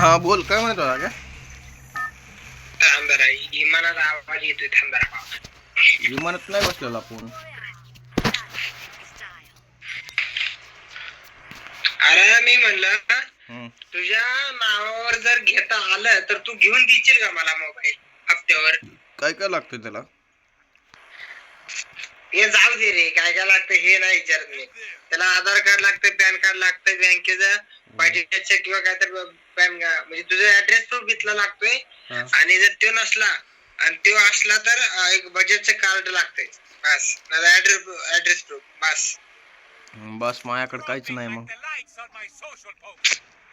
हा बोल, काय म्हणत होता काय? थांबरा विमानात आवाज येतोय. थांबरा विमानात नाही बसलेला आपण. अरे मी म्हणलं हम्म. तुझ्या नावावर जर घेता आलं तर तू घेऊन देशील का मला मोबाईल हप्त्यावर? काय काय लागतं त्याला? हे जाऊ दे रे, काय काय लागतं हे नाही विचारत मी. त्याला आधार कार्ड लागतं, पॅन कार्ड लागतं, बँकेचं पाठीचा चेक किंवा काय तर पॅन म्हणजे तुझा ऍड्रेस प्रूफ घेतला लागतोय. आणि जर तो नसला आणि तो असला तर एक बजेटचं कार्ड लागतंय बस. ऍड्रेस प्रूफ बस. बस माझ्याकडे काहीच नाही मग.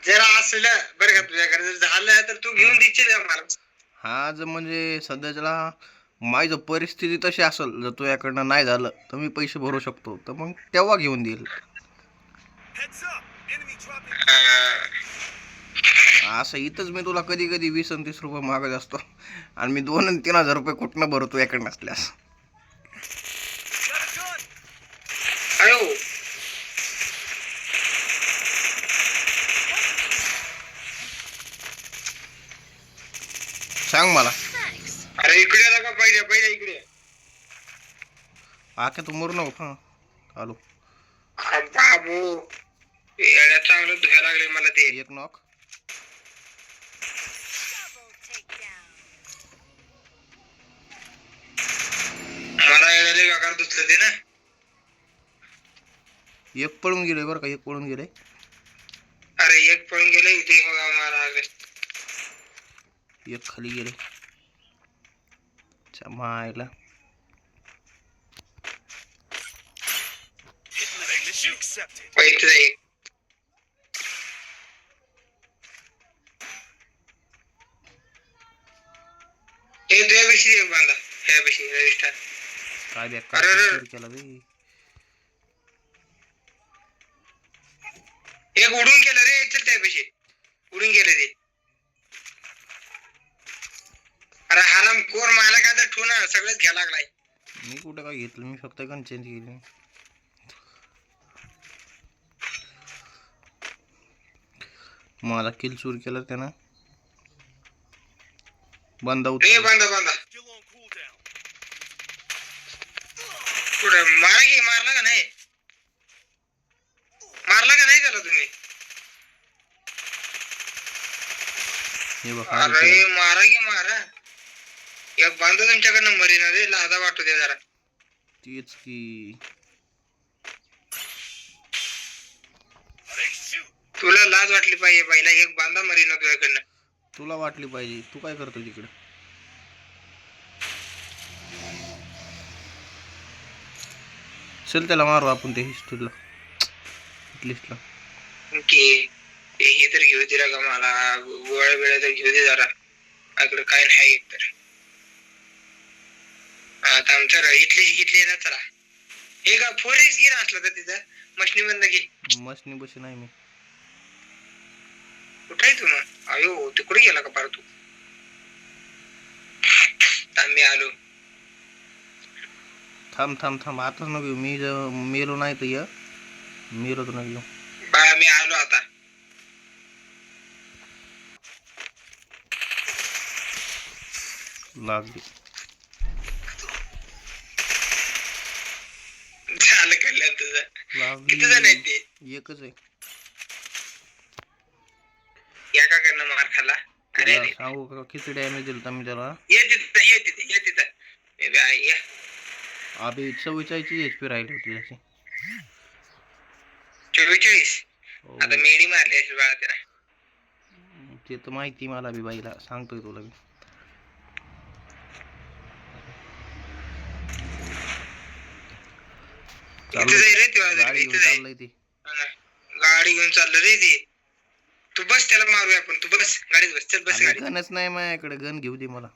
जर असलं बरं का तुझ्याकडे जर झालं तर तू घेऊन देशील का मला? हा जर म्हणजे सध्याच्याला माझी परिस्थिती तशी असेल, जर तुझ्याकडनं नाही झालं तर मी पैसे भरू शकतो, तर मग तेव्हा घेऊन देईल. असं इथंच मी तुला कधी कधी 20 आणि 30 रुपये मागत असतो आणि मी 2 आणि 3 हजार रुपये कुठनं भरतो याकडे नसल्यास. अयो सांग मला. अरे इकडे आला का? पहिले पहिले इकडे. आके तू मरू नको. हा आलो. बाबू येड्या चांगलं धुया लागले मला ते. एक नॉक. मला येड्याले गाकार दुसलं ते ना. एक पळून गेले बरं का, एक पळून गेले. अरे एक पळून गेले इथे बघा मला. एक खाली गेले. मायला पैसे एक हे तुझ्यापेक्षा बांधा ह्यापेक्षा रजिस्टर. काय बेकार केला बे. एक उडून गेलं रे. चल त्यापेक्षा उडून गेले ते. अरे हराम कोर मला काय तर ठेवू ना, सगळंच घ्या लागलाय. मी कुठं काय घेतलं, मी फक्त गन चेंज केली. मला किल चोरी केला त्यानं. बांधा रे बांधा बांधा. कुठे मारा की? मारला का नाही? मारला का नाही त्याला तुम्ही? अरे मारा की मारा. एक बांधा तुमच्याकडनं मरीना रे. लादा वाटू दे जरा. तेच की तुला लाज वाटली पाहिजे. पहिला एक बांधा मरीना तुझ्याकडनं. तुला वाटली पाहिजे. तू काय करतो तिकडे? चल त्याला मारू आपण ते हिस्ट्रीला लिस्टला. हे तर घेऊ दे का मला. गोळ्या बिळ्या तर घेऊ दे जरा. आपल्याकडे काय नाही एक तर. आता आमच्या इथली ना चला. हे का 4x घे ना असलं तर तिथं मशनी बंद घे. मशनी बशी नाही मी. कुठं आहे तू मग? अयो तिकडे गेला का पार तू? मी आलो. थांब थांब थांब आताच न घेऊ. मी मेलो नाही तर ये. मेलो तर न घेऊ. बाळा मी आलो आता. लागली. झालं कल्याण तुझं. किती जण आहेत ते? एकच आहे. एका कडनं मार खाला. अरे सांगू का किती डॅमेज दिलं मी त्याला? ये तिथं. अबे 44 HP राहिली होती त्याची. 44. आता मेडी मारली असेल बाळा त्याला. ते तर माहिती मला बी बाईला. सांगतोय तुला बी. गाडी घेऊन चाललं रे ते. तू बस त्याला मारूया आपण. तू बस गाडीत बस. चल बस गाडी. गनच नाही माझ्याकडे. गन घेऊ दे मला.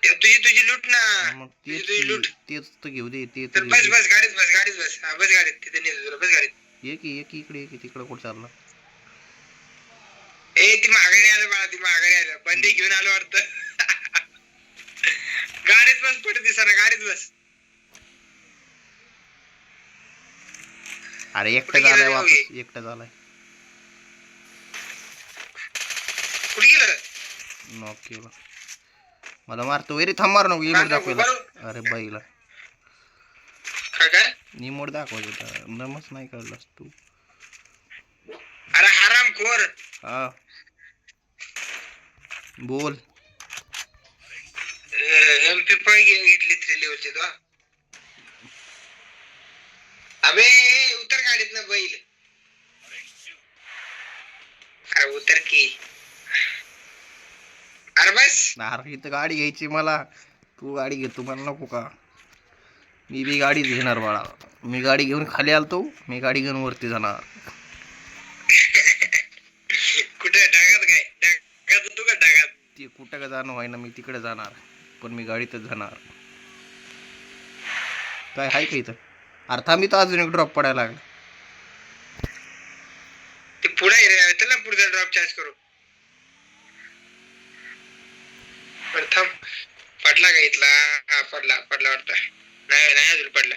तुझी लूट ना. तुझी लूट. तेच तर घेऊ दे. ते तर बस गाडीत बस. हा बस गाडीत. तिथे नेतो तुला. बस गाडीत. एक इकडे एक तिकडे कुठं चालला? ती माघारी आलं बाळा. ती माघारी आलं. बंदे घेऊन आलो वाटतं. गाडीत बस. पडत दिसना. गाडीत बस. अरे एकटा झालाय वापस. एकटा झालाय. नॉक केला. मला मारतो रे, थांब मार नको. इमोट दाखवायला. अरे बाईला काय इमोट दाखवायचं होता. नमस नाही कळलास तू. अरे हराम खोर. हा बोल. MP5 घेतली 3 लेवलची तो. अबे उतर गाडीत ना बैल. अरे उतर की. अरे बस. अरे इथं गाडी घ्यायची मला. तू गाडी घेतो मला नको का? मी बी गाडीच घेणार बाळा. मी गाडी घेऊन खाली आलतो. मी गाडी घेऊन वरती जाणार. कुठे ढगात काय ढगात तू का ढगात? ते कुठं का जाणं व्हाय ना, मी तिकडे जाणार. पण मी गाडीतच जाणार. काय आहे का इथं? अरे थांब, इथं अजून एक ड्रॉप पडायला लागला. ते पुढे रे, चल पुढचा ड्रॉप चार्ज करू. पण थांब, पडला का इथला? हा पडला वाटतं. नाही अजून पडला.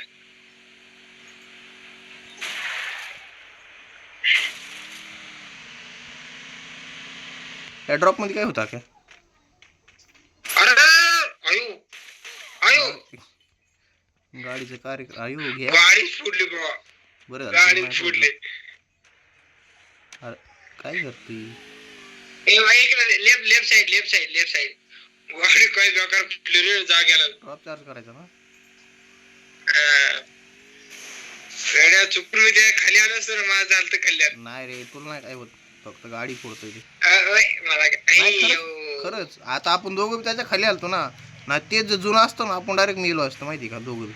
या ड्रॉप मध्ये काय होता काय? अरे आयो आयो गाडीचं कार्य आयो घ्या. गाडी फुटली बाबा. बरं झालं गाडी नाही फुटली. अरे काय करते? ए भाई लेफ्ट साइड. गाडी काय बेकार फुटली रे जाग्याला. ड्रॉप चार्ज करायचा ना. गाड्या चुकून मी त्या खाली आलो असतो ना, माझं झालं तर कल्याण. नाही रे, तुला नाही काय होत. फक्त गाडी फोडतोय ते. मला खरंच आता आपण दोघं त्याच्या खाली आलतो ना. ना तेच जुनं असतं ना, आपण डायरेक्ट मिलो असतो माहिती का दोघं.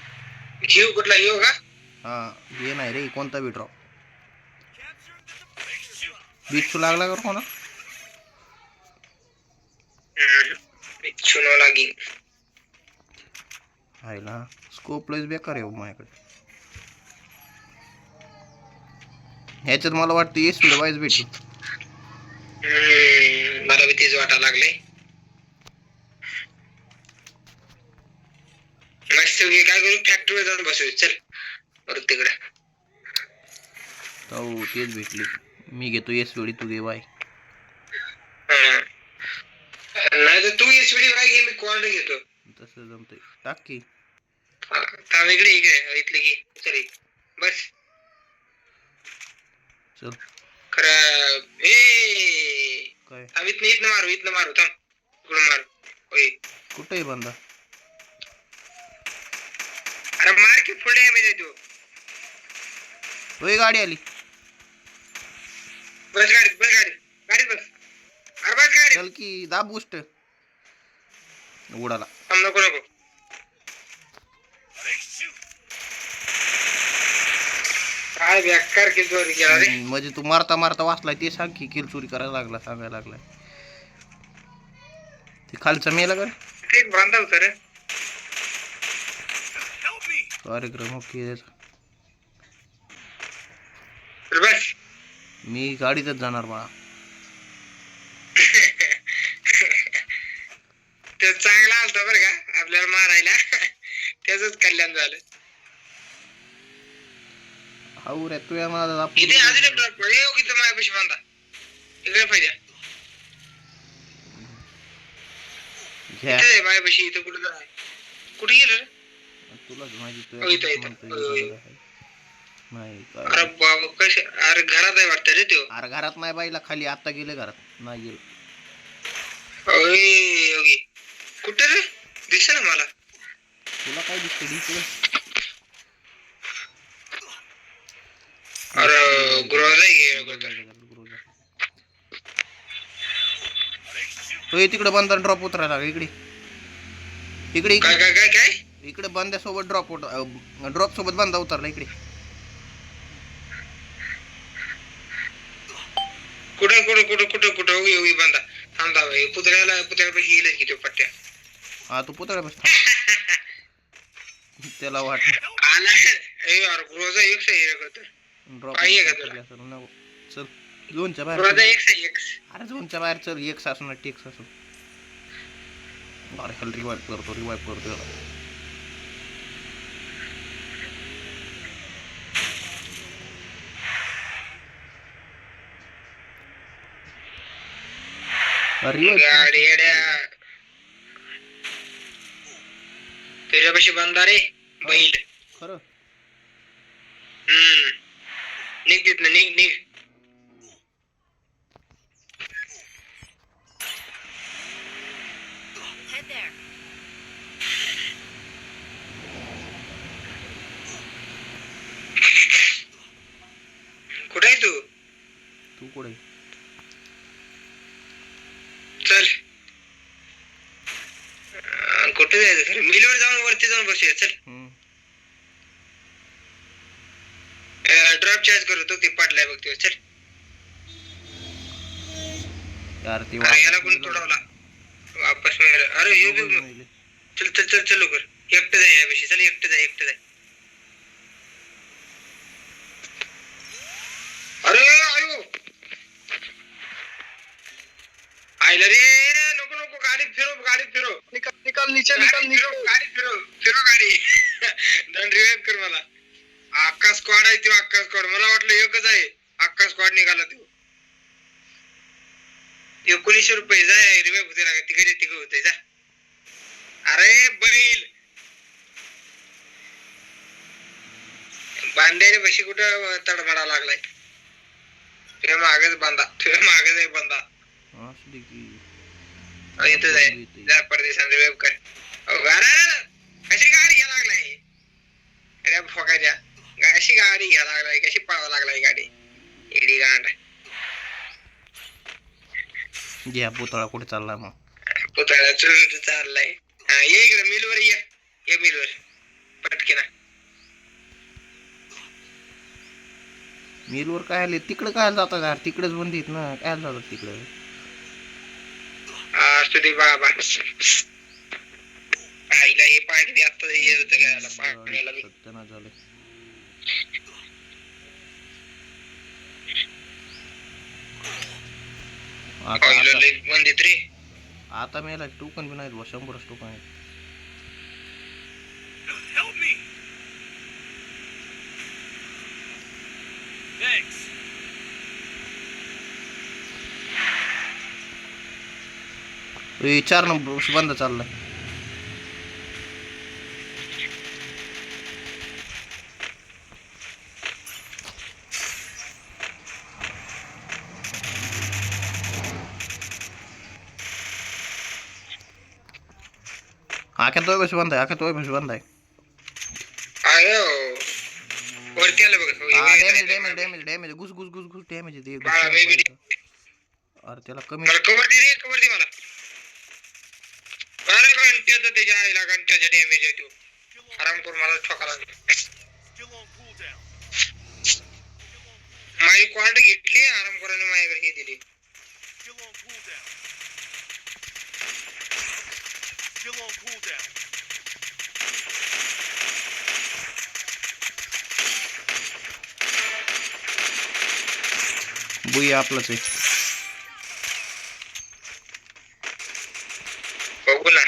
घेऊ कुठला घेऊ का? हा हे नाही रे, कोणता बी ड्रॉप. बिच्छू लागला का कोणा? बिच्छू लागेल. आहे ना, स्कोप प्लेस बेकार आहे माझ्याकडे. ह्याच्यात मला वाटतं ये स्पीड वाईज भेटू. मला बी तेच वाटायला लागले. मस्त काय करू, फॅक्टरीवर जाऊन बसू. चल परत तिकडे. हो तेच भेटली. मी घेतो ये स्पीड, तू घे बाय. नाही तर तू एसपीडी बाय घे, मी क्वार्टर घेतो. तसं जमतंय. टाक की. थांब इकडे इथले घे. चल बस. चल खरं काय थांब, इथनं मारू थांब. इकडून मारू. होय कुठे आहे बंदा? अरे मार की, फुल डॅमेज आहे तू. होय गाडी आली. बस गाडीत बस. अरे बस गाडी. चल की, दाब बूस्ट. उडाला. थांब, नको काय बेकार किल चोरी केला रे. म्हणजे तू मारता वाचलाय ते सांग की. किल चोरी करायला सांगायला लागलाय. ते खालचं मेला का? ते बांधा होता रे. कार्यक्रम ओके. बस मी गाडीतच जाणार मला. ते चांगला आलता बरं का आपल्याला मारायला. त्याच कल्याण झालं. हाऊ रे तू या मला. इथे अजून एक ड्रॉप पडे. इथं माझ्यापाशी बांधा. इकडे पाहिजे. इथे माझ्यापाशी. इथं कुठे गेलं रे? तुलाच माहिती. नाही अरे बाबा कसे. अरे घरात आहे वाटतं रे तो. अरे घरात नाही बाईला, खाली आता गेले घरात. नाही गेले. कुठे रे? दिसे ना मला. तुला काय दिसतं? अरे ग्रोजा तिकडे बंद ड्रॉप उतरायला इकडे. काय इकडे बंद्यासोबत ड्रॉप सोबत बंदा उतरला इकडे. कुठं उगी बांधा. थांबा पुतळ्यापाशी येईल की तो पट्ट्या. हा तू पुतळ्या बस. त्याला वाट आला. यार ग्रोजा एक सही करतो. ड्रॉप चल झोनच्या बाहेर. ग्रोजा एक सही. अरे झोनच्या बाहेर चल. एक सासून टेक्स असून. अरे हल रिवाइव करतो. गाडी येड्या तुझ्यापाशी बंदा रे बैल. खरं निघ तिथनं निघ निघ. कुठे आहे तू? तू कुठे चल कुठे जायचं खरं? मिलवर जाऊन वरती जाऊन बसूया चल. ड्रॉप चार्ज करतो ते पडलाय बघ तो. चल यार ती अरे याला कोण तोडवला वापस मिळालं. अरे ये बघ. चल चल चल चल लवकर. एकटं जाय यापेक्षा. चल एकटं जाय एकटं जाय. अरे आयो आयला रे. नको नको गाडी फिरव गाडी फिरव. निकाल निकाल नीचे निकाल निकाल. गाडी फिरव फिरव गाडी. दंड रिवाइव कर मला. अख्खा स्क्वॉड आहे तो. अख्खा स्क्वॉड. मला वाटलं एकच आहे. अख्खा स्क्वॉड निघाला तो. 1900 रुपये जाय रिवाइव होते ना. तिकडे तिकडे होते जा. अरे बैल बांध्याच्या बशी कुठं तडमडा लागलाय. तुझ्या मागच बांधा. तुझ्या मागच आहे बांधा. इथं जाय जा परदेशात रिवाइव कर. कशी गाडी घ्या लागलाय अरे फोकाच्या. कशी गाडी घ्या लागलाय. कशी पळावं लागलाय गाडी. एडी गांड. घ्या पुतळा कुठे चालला मग? पुतळा चुलत चाललाय. हा ये इकडे मिलवर ये. ये मिलवर पटके ना. मिलवर काय आले तिकडे काय जातात यार? तिकडेच बंदी आहेत ना. काय जातात तिकडे? असू दे बाबा. आईला हे पाणी आता येत होतं घ्यायला पाण्याला. सत्यानाश झाले. बंदीत रे. आता मेला टोकन बी नाहीत. 100 टोकन आहेत. ए 4 नंबर बंद चाललाय. आख्या तो बस बंद आहे. आख्या तो बस बंद आहे. आयो वरती आलं बघ. Damage damage damage damage. घुस घुस घुस घुस डॅमेज येते. अरे त्याला कमी कवर दे रे. कवर दे मला. अरे घंट्याचा त्याच्या आईला घंट्याचा डॅमेज आहे तो. आरामपूर मला ठोकाला. माझी क्वार्ट घेतली. आरामपुराने माझ्याकडे हे दिली. बुई आपलंच आहे. बघू ना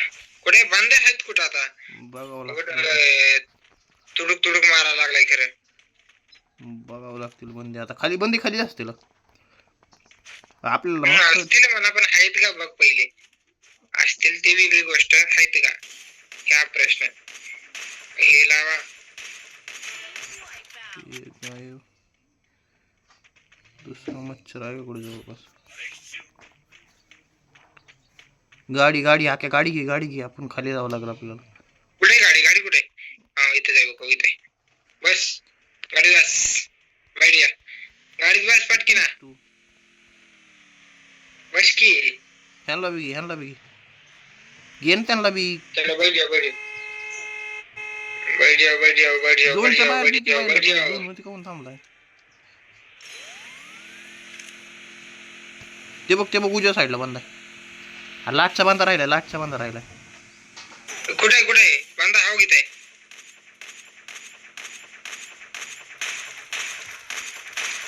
कुठे बंद आहेत कुठं आता. बघावं तुडुक तुडुक मारा लागलाय खरं. बघावं लागतील बंदी. आता खाली बंदी खाली असतील आपल्याला. असतील म्हणा पण आहेत का बघ पहिले. असतील ते वेगळी गोष्ट. आहेत का ह्या प्रश्न. हे लावा. दुसरा मच्छर आहे कुठे जवळपास. गाडी गाडी आख्या गाडी घे. गाडी घे. आपण खाली जावं लागलं आपल्याला. कुठे गाडी? गाडी कुठे? हा इथे जाऊ बघ. इथे बस. गाडी बस. गाडी या. गाडीत बस पटकी ना. बस की. ह्यांना बी ह्यांना बी घेन त्यांना बी. चला बैठ जा बैठ. बैठ जा बैठ जा बैठ जा बैठ जा बैठ जा बैठ जा. दोन मध्ये कोण थांबलाय? ते बघ उजव्या साईडला बंद आहे. लाटचा बांधा राहिलाय. लाटचा बांधा राहिलाय. कुठे कुठे बांधा? हाव घेत आहे.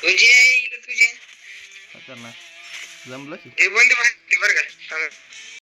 तुझे तुझे जमलं की हे बंद बरं का.